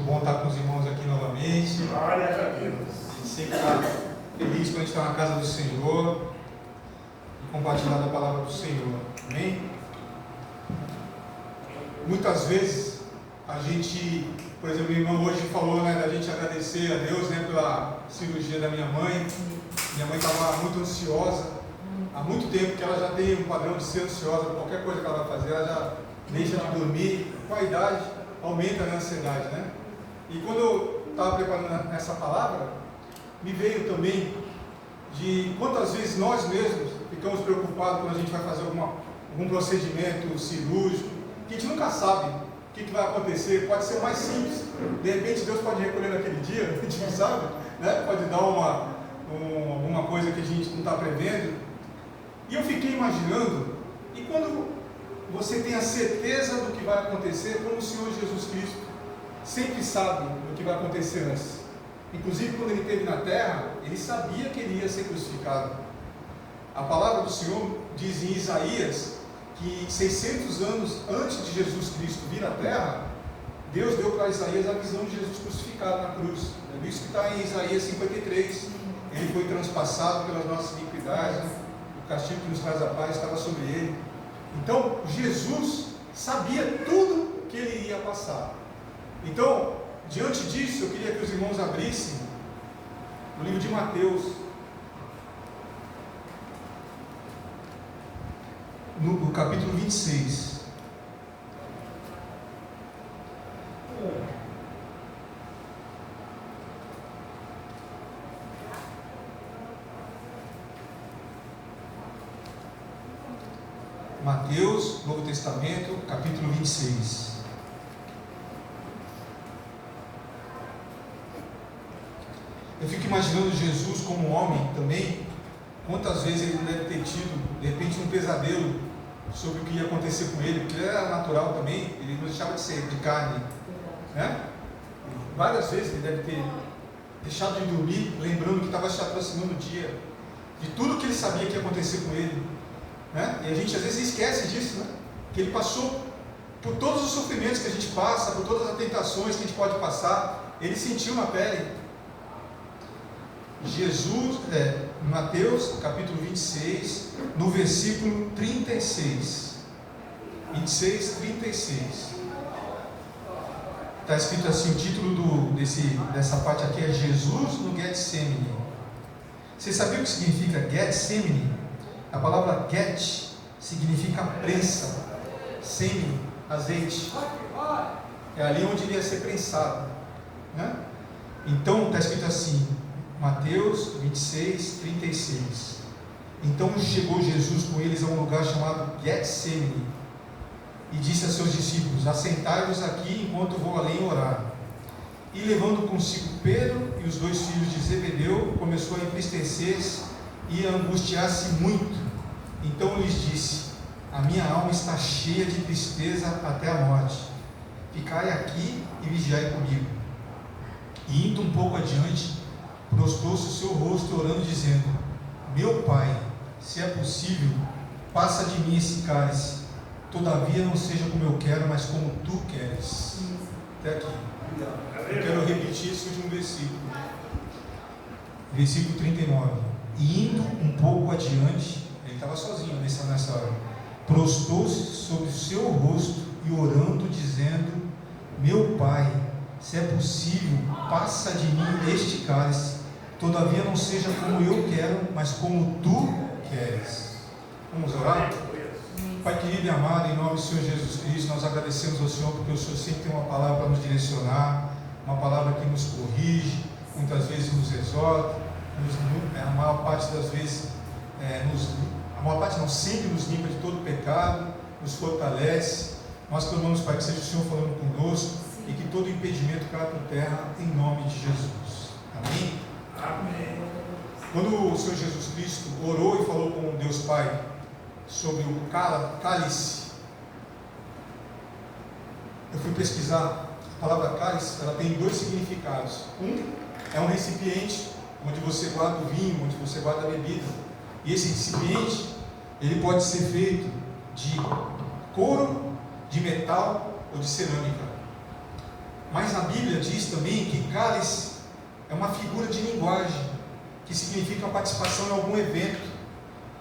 Muito bom estar com os irmãos aqui novamente. Glória a Deus. A gente sempre está feliz quando a gente está na casa do Senhor e compartilhar a palavra do Senhor. Amém? Muitas vezes a gente, por exemplo, minha irmã hoje falou, da gente agradecer a Deus, pela cirurgia da minha mãe. Minha mãe estava muito ansiosa. Há muito tempo que ela já tem um padrão de ser ansiosa. Qualquer coisa que ela vai fazer, ela já deixa de dormir. Com a idade, aumenta a ansiedade, E quando eu estava preparando essa palavra, me veio também de quantas vezes nós mesmos ficamos preocupados quando a gente vai fazer algum procedimento cirúrgico, que a gente nunca sabe o que vai acontecer. Pode ser o mais simples, de repente Deus pode recolher naquele dia, a gente não sabe, Pode dar alguma coisa que a gente não está prevendo. E eu fiquei imaginando, e quando você tem a certeza do que vai acontecer, como o Senhor Jesus Cristo sempre sabe o que vai acontecer antes. Inclusive, quando ele esteve na terra, ele sabia que ele ia ser crucificado. A palavra do Senhor diz em Isaías que 600 anos antes de Jesus Cristo vir à terra, Deus deu para Isaías a visão de Jesus crucificado na cruz. É isso que está em Isaías 53. Ele foi transpassado pelas nossas iniquidades, o castigo que nos traz a paz estava sobre ele. Então, Jesus sabia tudo que ele ia passar. Então, diante disso, eu queria que os irmãos abrissem o livro de Mateus, no capítulo 26. Mateus, Novo Testamento, capítulo 26. Eu fico imaginando Jesus como homem também. Quantas vezes ele deve ter tido, de repente, um pesadelo sobre o que ia acontecer com ele, porque ele era natural também, ele não deixava de ser de carne, Várias vezes ele deve ter deixado de dormir, lembrando que estava se aproximando o dia, de tudo que ele sabia que ia acontecer com ele. E a gente às vezes esquece disso, que ele passou por todos os sofrimentos que a gente passa, por todas as tentações que a gente pode passar, ele sentiu na pele. Jesus, Mateus capítulo 26, no versículo 36. 26, 36. Está escrito assim, o título dessa parte aqui é Jesus no Getsemane. Você sabia o que significa Getsemane? A palavra get significa prensa, sêmen, azeite. É ali onde ele ia ser prensado. Então está escrito assim, Mateus 26, 36. Então chegou Jesus com eles a um lugar chamado Getsemane e disse a seus discípulos: assentai-vos aqui enquanto vou além orar. E levando consigo Pedro e os dois filhos de Zebedeu, começou a entristecer-se e a angustiar-se muito. Então lhes disse: a minha alma está cheia de tristeza até a morte. Ficai aqui e vigiai comigo. E indo um pouco adiante, prostrou-se o seu rosto orando, dizendo: meu Pai, se é possível, passa de mim esse cálice, todavia não seja como eu quero, mas como tu queres. Até aqui. Eu quero repetir esse último versículo. Versículo 39. E indo um pouco adiante, ele estava sozinho nessa hora, prostrou-se sobre o seu rosto e orando, dizendo: meu Pai, se é possível, passa de mim este cálice, todavia não seja como eu quero, mas como tu queres. Vamos orar? Pai querido e amado, em nome do Senhor Jesus Cristo, nós agradecemos ao Senhor porque o Senhor sempre tem uma palavra para nos direcionar, uma palavra que nos corrige, muitas vezes nos exorta, a maior parte das vezes, a maior parte não, sempre nos limpa de todo pecado, nos fortalece. Nós clamamos, Pai, que seja o Senhor falando conosco e que todo impedimento caia por terra, em nome de Jesus. Amém? Amém. Quando o Senhor Jesus Cristo orou e falou com Deus Pai sobre o cálice, eu fui pesquisar. A palavra cálice, ela tem dois significados. Um é um recipiente onde você guarda o vinho, onde você guarda a bebida. E esse recipiente, ele pode ser feito de couro, de metal ou de cerâmica. Mas a Bíblia diz também que cálice é uma figura de linguagem, que significa uma participação em algum evento.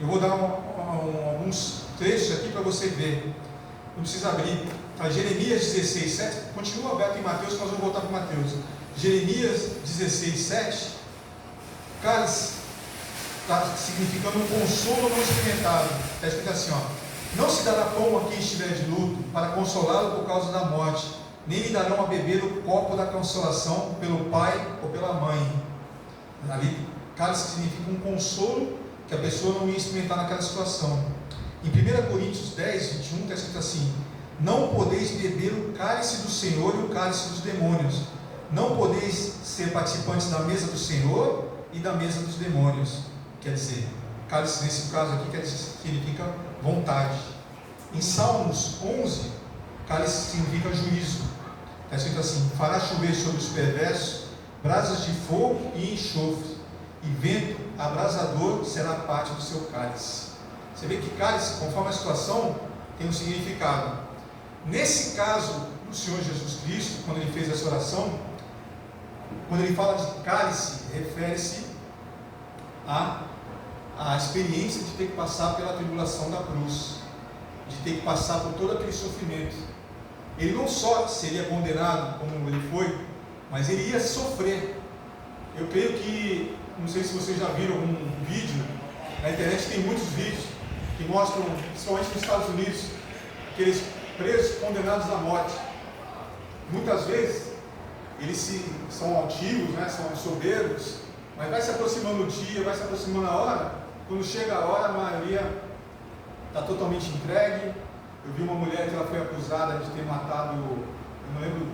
Eu vou dar alguns trechos aqui para você ver. Não precisa abrir. Jeremias 16, 7. Continua aberto em Mateus, nós vamos voltar para Mateus. Jeremias 16, 7. Cálice está significando um consolo não experimentado. Está escrito assim, ó: não se dará pão a quem estiver de luto, para consolá-lo por causa da morte, nem lhe darão a beber o copo da consolação pelo pai ou pela mãe. Ali, cálice significa um consolo que a pessoa não ia experimentar naquela situação. Em 1 Coríntios 10, 21, está escrito assim: não podeis beber o cálice do Senhor e o cálice dos demônios. Não podeis ser participantes da mesa do Senhor e da mesa dos demônios. Quer dizer, cálice nesse caso aqui significa vontade. Em Salmos 11, cálice significa juízo. Está escrito assim: fará chover sobre os perversos brasas de fogo e enxofre, e vento abrasador será parte do seu cálice. Você vê que cálice, conforme a situação, tem um significado. Nesse caso do Senhor Jesus Cristo, quando ele fez essa oração, quando ele fala de cálice, refere-se à experiência de ter que passar pela tribulação da cruz, de ter que passar por todo aquele sofrimento. Ele não só seria condenado como ele foi, mas ele ia sofrer. Eu creio que, não sei se vocês já viram algum vídeo, na internet tem muitos vídeos que mostram, principalmente nos Estados Unidos, aqueles presos condenados à morte. Muitas vezes eles são altivos, né, são soberbos, mas vai se aproximando o dia, vai se aproximando a hora. Quando chega a hora, a maioria está totalmente entregue. Eu vi uma mulher que ela foi acusada de ter matado, eu não lembro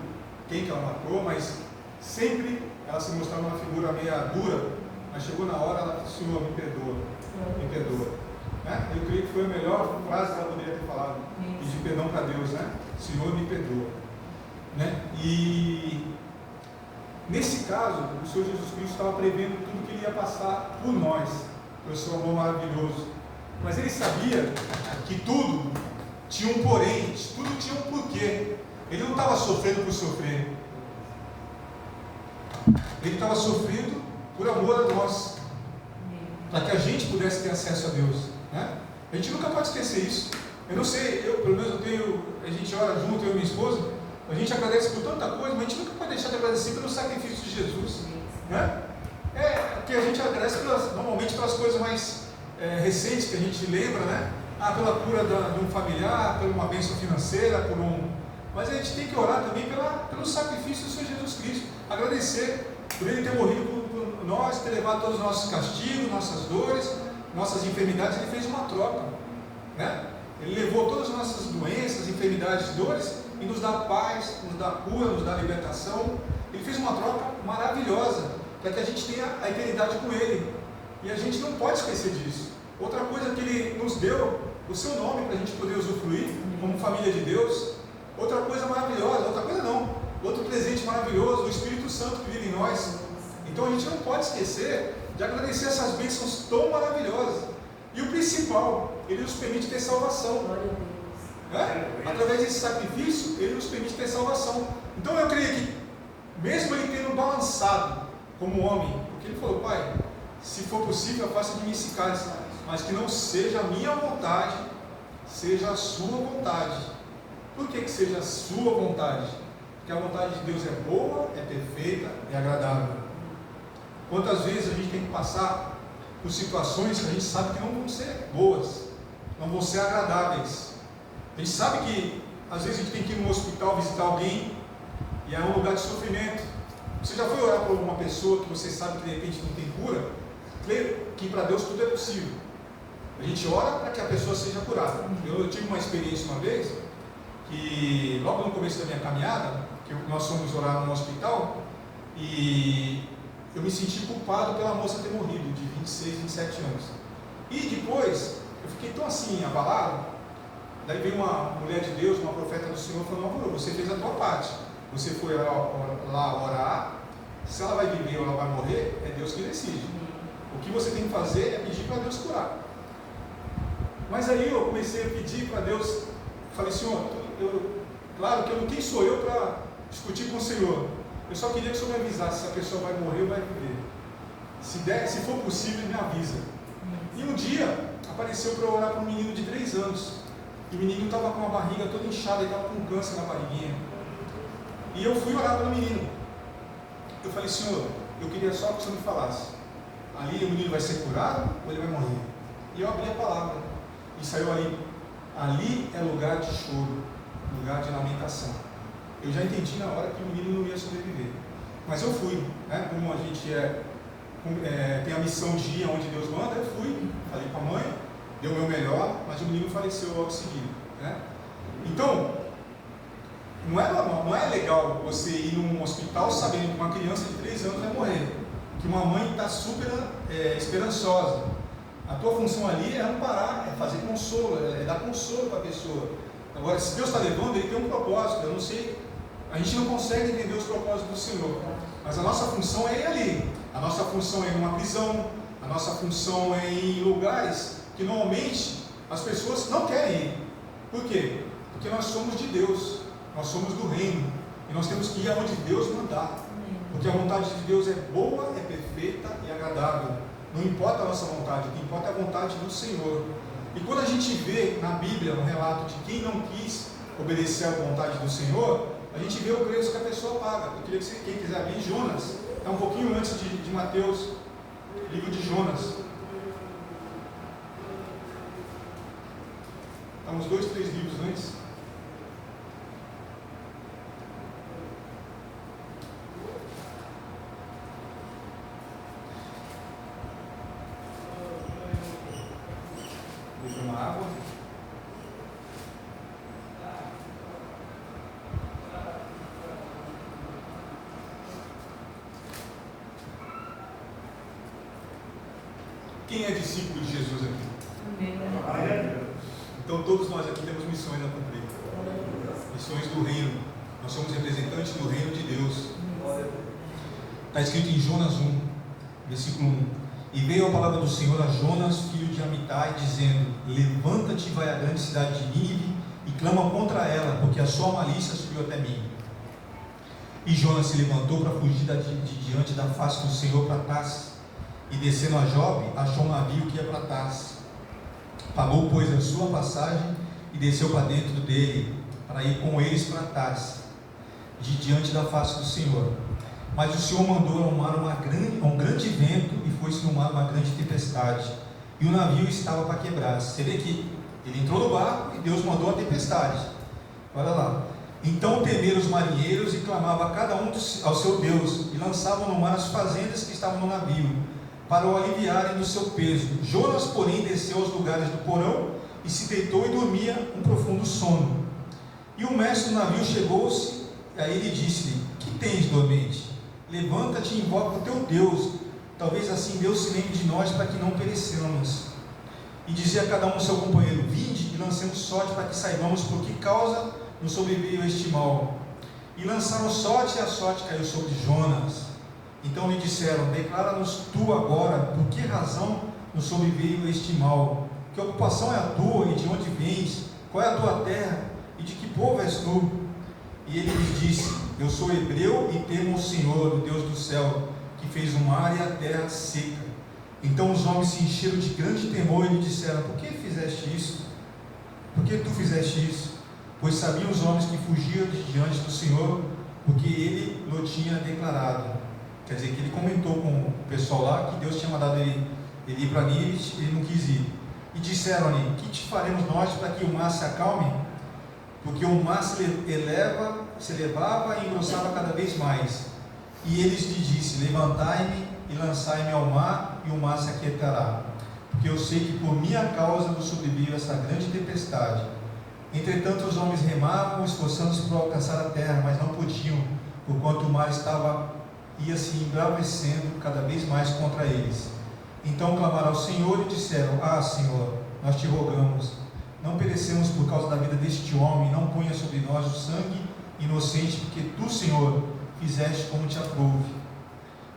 quem que ela matou, mas sempre ela se mostrava uma figura meio dura, mas chegou na hora, ela disse: Senhor, me perdoa, me perdoa. Né? Eu creio que foi a melhor frase que ela poderia ter falado, pedir perdão para Deus, né? Senhor, me perdoa. Né? E nesse caso, o Senhor Jesus Cristo estava prevendo tudo que ele ia passar por nós, pelo seu amor maravilhoso. Mas ele sabia que tudo tinha um porém, tudo tinha um porquê. Ele não estava sofrendo por sofrer. Ele estava sofrendo por amor a nós, para que a gente pudesse ter acesso a Deus. Né? A gente nunca pode esquecer isso. Eu não sei, pelo menos a gente ora junto, eu e minha esposa, a gente agradece por tanta coisa, mas a gente nunca pode deixar de agradecer pelo sacrifício de Jesus. Né? Porque a gente agradece normalmente pelas coisas mais recentes que a gente lembra, né? Pela cura de um familiar, por uma bênção financeira, mas a gente tem que orar também pelo sacrifício do Senhor Jesus Cristo, agradecer por Ele ter morrido por nós, ter levado todos os nossos castigos, nossas dores, nossas enfermidades. Ele fez uma troca, né? Ele levou todas as nossas doenças, enfermidades, dores, e nos dá paz, nos dá cura, nos dá libertação. Ele fez uma troca maravilhosa, para que a gente tenha a eternidade com Ele, e a gente não pode esquecer disso. Outra coisa que Ele nos deu, o seu nome, para a gente poder usufruir, como família de Deus. Outra coisa maravilhosa, outro presente maravilhoso, o Espírito Santo que vive em nós. Então a gente não pode esquecer de agradecer essas bênçãos tão maravilhosas. E o principal, Ele nos permite ter salvação. Através desse sacrifício, Ele nos permite ter salvação. Então eu creio que, mesmo Ele tendo balançado como homem, porque Ele falou: Pai, se for possível, faça de mim esse cálice, mas que não seja a minha vontade, seja a sua vontade. Por que seja a sua vontade? Porque a vontade de Deus é boa, é perfeita, é agradável. Quantas vezes a gente tem que passar por situações que a gente sabe que não vão ser boas, não vão ser agradáveis. A gente sabe que às vezes a gente tem que ir no hospital visitar alguém e é um lugar de sofrimento. Você já foi orar por uma pessoa que você sabe que de repente não tem cura? Creio que para Deus tudo é possível. A gente ora para que a pessoa seja curada. Eu tive uma experiência uma vez, que logo no começo da minha caminhada, que nós fomos orar no hospital, e eu me senti culpado pela moça ter morrido, de 26, 27 anos. E depois, eu fiquei tão assim, abalado. Daí veio uma mulher de Deus, uma profeta do Senhor, falou: não, você fez a tua parte. Você foi lá orar, se ela vai viver ou ela vai morrer, é Deus que decide. O que você tem que fazer é pedir para Deus curar. Mas aí eu comecei a pedir para Deus, falei: Senhor, claro que quem sou eu para discuti com o Senhor. Eu só queria que o Senhor me avisasse se a pessoa vai morrer ou vai viver. Se for possível, me avisa. E um dia apareceu para eu orar para um menino de 3 anos. E o menino estava com a barriga toda inchada, ele estava com câncer na barriguinha. E eu fui orar pelo menino. Eu falei, Senhor, eu queria só que o Senhor me falasse. Ali o menino vai ser curado ou ele vai morrer? E eu abri a palavra. E saiu ali. Ali é lugar de choro, lugar de lamentação. Eu já entendi na hora que o menino não ia sobreviver. Mas eu fui, né? Como a gente tem a missão de ir aonde Deus manda, eu fui, falei com a mãe, deu o meu melhor, mas o menino faleceu logo seguido, né? Então, não é legal você ir num hospital sabendo que uma criança de 3 anos vai morrer, que uma mãe está super esperançosa. A tua função ali é amparar, é fazer consolo, é dar consolo para a pessoa. Agora, se Deus está levando, Ele tem um propósito. Eu não sei, a gente não consegue entender os propósitos do Senhor, mas a nossa função é ir ali. A nossa função é ir numa prisão, a nossa função é ir em lugares que normalmente as pessoas não querem ir. Por quê? Porque nós somos de Deus, nós somos do reino, e nós temos que ir aonde Deus mandar, porque a vontade de Deus é boa, é perfeita e agradável. Não importa a nossa vontade, o que importa é a vontade do Senhor. E quando a gente vê na Bíblia um relato de quem não quis obedecer à vontade do Senhor, a gente vê o preço que a pessoa paga. Eu queria que quem quiser abrir Jonas, é um pouquinho antes de Mateus, livro de Jonas. Está uns 2, 3 livros antes. Deixa uma água. Quem é discípulo de Jesus aqui? Então todos nós aqui temos missões a cumprir. Missões do reino. Nós somos representantes do reino de Deus. Está escrito em Jonas 1, versículo 1. E veio a palavra do Senhor a Jonas, filho de Amitai, dizendo: levanta-te e vai à grande cidade de Nínive e clama contra ela, porque a sua malícia subiu até mim. E Jonas se levantou para fugir de diante da face do Senhor para Tarsis. E descendo a Jope, achou um navio que ia para Tarsis. Pagou, pois, a sua passagem e desceu para dentro dele, para ir com eles para Tarsis, de diante da face do Senhor. Mas o Senhor mandou ao mar um grande vento, e foi-se no mar uma grande tempestade, e o navio estava para quebrar. Você vê que ele entrou no barco e Deus mandou a tempestade. Olha lá. Então temeram os marinheiros e clamavam a cada um ao seu Deus, e lançavam no mar as fazendas que estavam no navio, para o aliviarem do seu peso. Jonas, porém, desceu aos lugares do porão e se deitou e dormia um profundo sono. E o mestre do navio chegou-se a ele e disse-lhe: que tens, dormente? Levanta-te e invoca o teu Deus, talvez assim Deus se lembre de nós, para que não pereçamos. E dizia a cada um ao seu companheiro: vinde e lancemos sorte, para que saibamos por que causa nos sobreveio este mal. E lançaram sorte, e a sorte caiu sobre Jonas. Então lhe disseram: declara-nos tu agora por que razão nos sobreveio este mal, que ocupação é a tua, e de onde vens, qual é a tua terra, e de que povo és tu? E ele lhes disse: eu sou hebreu e temo o Senhor, o Deus do céu, que fez o mar e a terra seca. Então os homens se encheram de grande temor e lhe disseram: por que fizeste isso? Por que tu fizeste isso? Pois sabiam os homens que fugiam de diante do Senhor, porque ele o tinha declarado. Quer dizer, que ele comentou com o pessoal lá que Deus tinha mandado ele ir para Nínive, ele não quis ir. E disseram-lhe: que te faremos nós para que o mar se acalme? Porque o mar se elevava e engrossava cada vez mais. E eles lhe disse: levantai-me e lançai-me ao mar, e o mar se aquietará. Porque eu sei que por minha causa nos sobreveio essa grande tempestade. Entretanto os homens remavam, esforçando-se para alcançar a terra, mas não podiam, porquanto o mar ia se embravecendo cada vez mais contra eles. Então clamaram ao Senhor e disseram: ah, Senhor, nós te rogamos, não perecemos por causa da vida deste homem, não ponha sobre nós o sangue inocente, porque tu, Senhor, fizeste como te aprouve.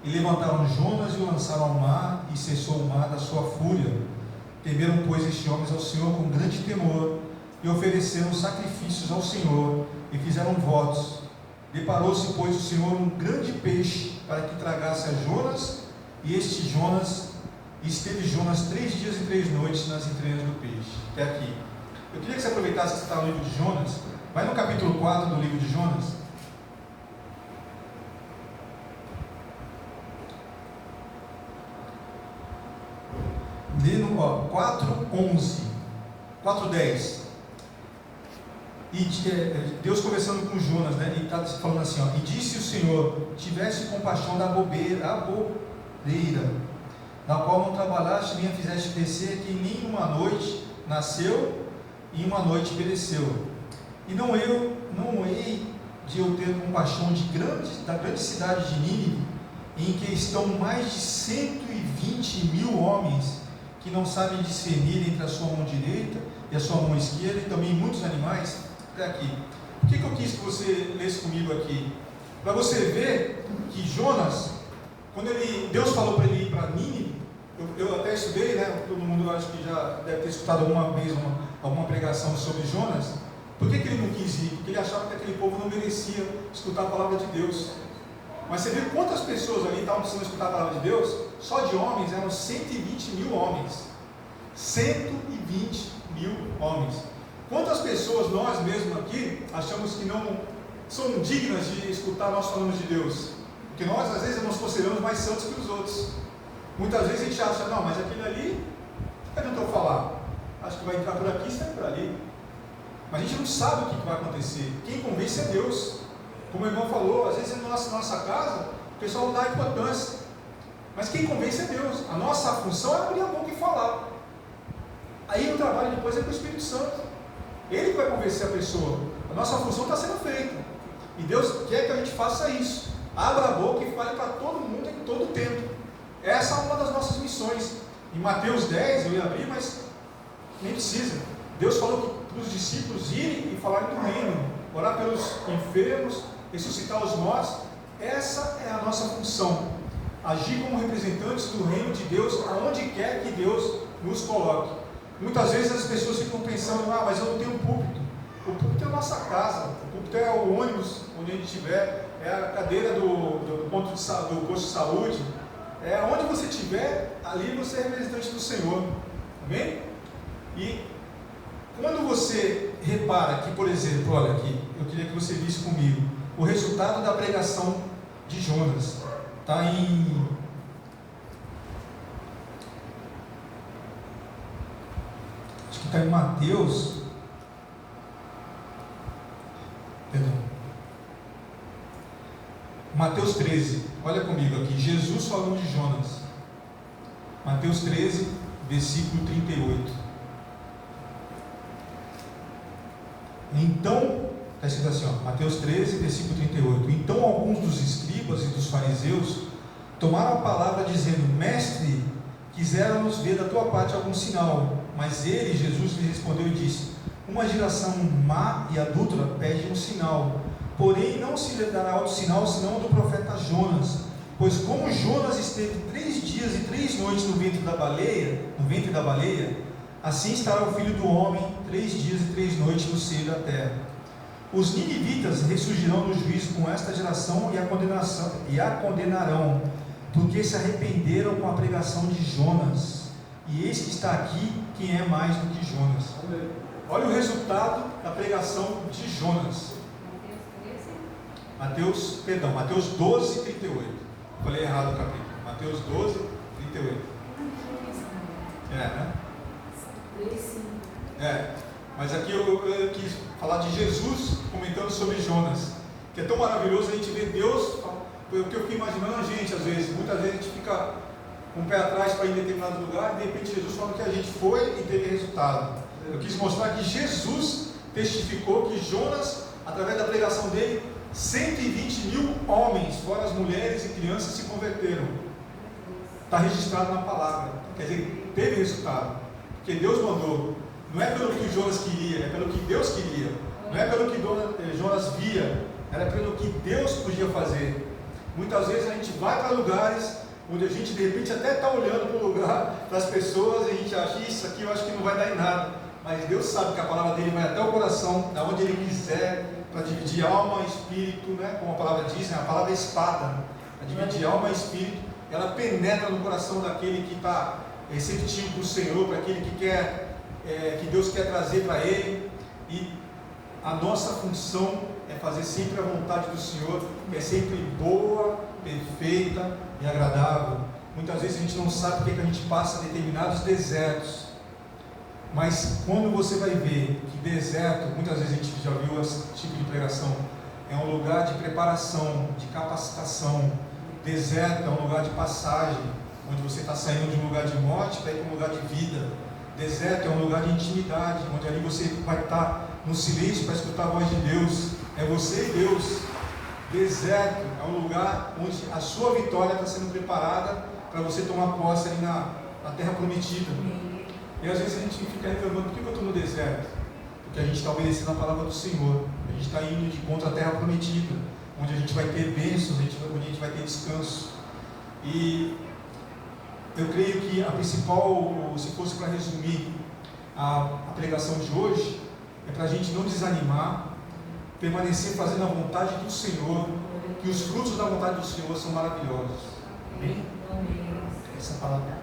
E levantaram Jonas e o lançaram ao mar, e cessou o mar da sua fúria. Temeram, pois, estes homens ao Senhor com grande temor, e ofereceram sacrifícios ao Senhor, e fizeram votos. Deparou-se, pois, o Senhor um grande peixe para que tragasse a Jonas, e esteve Jonas 3 dias e 3 noites nas entranhas do peixe. Até aqui. Eu queria que você aproveitasse que você está no livro de Jonas. Vai no capítulo 4 do livro de Jonas. Lê no 4:11, 4:10. E Deus conversando com Jonas, né? E está falando assim, e disse o Senhor: tivesse compaixão da aboreira, na qual não trabalhaste nem a fizeste crescer, que nem uma noite nasceu e uma noite pereceu. E não hei de eu ter compaixão da grande cidade de Nínive, em que estão mais de 120.000 homens, que não sabem discernir entre a sua mão direita e a sua mão esquerda, e também muitos animais. Até aqui. Por que eu quis que você lesse comigo aqui? Para você ver que Jonas, quando Deus falou para ele ir para Nínive, eu até estudei, né? Todo mundo acho que já deve ter escutado alguma vez alguma pregação sobre Jonas. Por que ele não quis ir? Porque ele achava que aquele povo não merecia escutar a palavra de Deus. Mas você viu quantas pessoas ali estavam precisando escutar a palavra de Deus? Só de homens eram 120.000 homens. 120.000 homens. Quantas pessoas nós mesmos aqui achamos que não são dignas de escutar nós falando de Deus? Porque nós às vezes nos consideramos mais santos que os outros. Muitas vezes a gente acha, não, mas aquele ali, não adianta eu falar. Acho que vai entrar por aqui, sai por ali. Mas a gente não sabe o que vai acontecer. Quem convence é Deus. Como o irmão falou, às vezes na nossa casa, o pessoal não dá importância. Mas quem convence é Deus. A nossa função é abrir a boca e falar. Aí o trabalho depois é com o Espírito Santo. Ele que vai convencer a pessoa. A nossa função está sendo feita. E Deus quer que a gente faça isso. Abra a boca e fale para todo mundo em todo o tempo. Essa é uma das nossas missões. Em Mateus 10, eu ia abrir, mas nem precisa. Deus falou para os discípulos irem e falarem do reino. Orar pelos enfermos, ressuscitar os mortos. Essa é a nossa função. Agir como representantes do reino de Deus, aonde quer que Deus nos coloque. Muitas vezes as pessoas ficam pensando, mas eu não tenho púlpito. O púlpito é a nossa casa, o púlpito é o ônibus onde a gente estiver, é a cadeira do posto de saúde, é onde você estiver, ali você é representante do Senhor. Amém? E quando você repara que, por exemplo, olha aqui, eu queria que você visse comigo, o resultado da pregação de Jonas, está em... acho que está em Mateus, Mateus 13, olha comigo aqui, Jesus falando de Jonas, Mateus 13, versículo 38. Então, está escrito assim, Mateus 13, versículo 38. Então alguns dos escribas e dos fariseus tomaram a palavra dizendo: Mestre, quiséramos ver da tua parte algum sinal. Mas ele, Jesus, lhe respondeu e disse: Uma geração má e adúltera pede um sinal, porém não se lhe dará outro sinal senão o do profeta Jonas. Pois como Jonas esteve 3 dias e 3 noites no ventre da baleia, assim estará o Filho do Homem 3 dias e 3 noites no seio da terra. Os ninivitas ressurgirão no juízo com esta geração e a condenarão, porque se arrependeram com a pregação de Jonas. E eis que está aqui quem é mais do que Jonas. Olha o resultado da pregação de Jonas. Mateus 12, 38. Falei errado o capítulo. Mateus 12, 38. Mas aqui eu quis falar de Jesus comentando sobre Jonas, que é tão maravilhoso a gente ver Deus. Foi o que eu fiquei imaginando a gente, às vezes. Muitas vezes a gente fica com o pé atrás para ir em determinado lugar, e de repente Jesus falando que a gente foi e teve resultado. Eu quis mostrar que Jesus testificou que Jonas, através da pregação dele, 120.000 homens, fora as mulheres e crianças, se converteram. Está registrado na palavra. Quer dizer, teve resultado. Porque Deus mandou. Não é pelo que Jonas queria, é pelo que Deus queria. Não é pelo que Jonas via, era pelo que Deus podia fazer. Muitas vezes a gente vai para lugares onde a gente de repente até está olhando para o lugar, para as pessoas, e a gente acha, isso aqui eu acho que não vai dar em nada. Mas Deus sabe que a palavra dele vai até o coração, aonde ele quiser para dividir alma e espírito, né? Como a palavra diz, né? A palavra é espada, para dividir alma e espírito, ela penetra no coração daquele que está receptivo para o Senhor, para aquele que quer, que Deus quer trazer para ele. E a nossa função é fazer sempre a vontade do Senhor, que é sempre boa, perfeita e agradável. Muitas vezes a gente não sabe porque que a gente passa determinados desertos, mas quando você vai ver que deserto, muitas vezes a gente já viu esse tipo de pregação, é um lugar de preparação, de capacitação. Deserto é um lugar de passagem, onde você está saindo de um lugar de morte para ir para um lugar de vida. Deserto é um lugar de intimidade, onde ali você vai estar no silêncio para escutar a voz de Deus. É você e Deus. Deserto é um lugar onde a sua vitória está sendo preparada para você tomar posse ali na terra prometida. E às vezes a gente fica reclamando, por que eu estou no deserto? Porque a gente está obedecendo a palavra do Senhor. A gente está indo de contra a terra prometida, onde a gente vai ter bênçãos, onde a gente vai ter descanso. E eu creio que a principal, se fosse para resumir a pregação de hoje, é para a gente não desanimar, permanecer fazendo a vontade do Senhor, que os frutos da vontade do Senhor são maravilhosos. Amém? Essa palavra.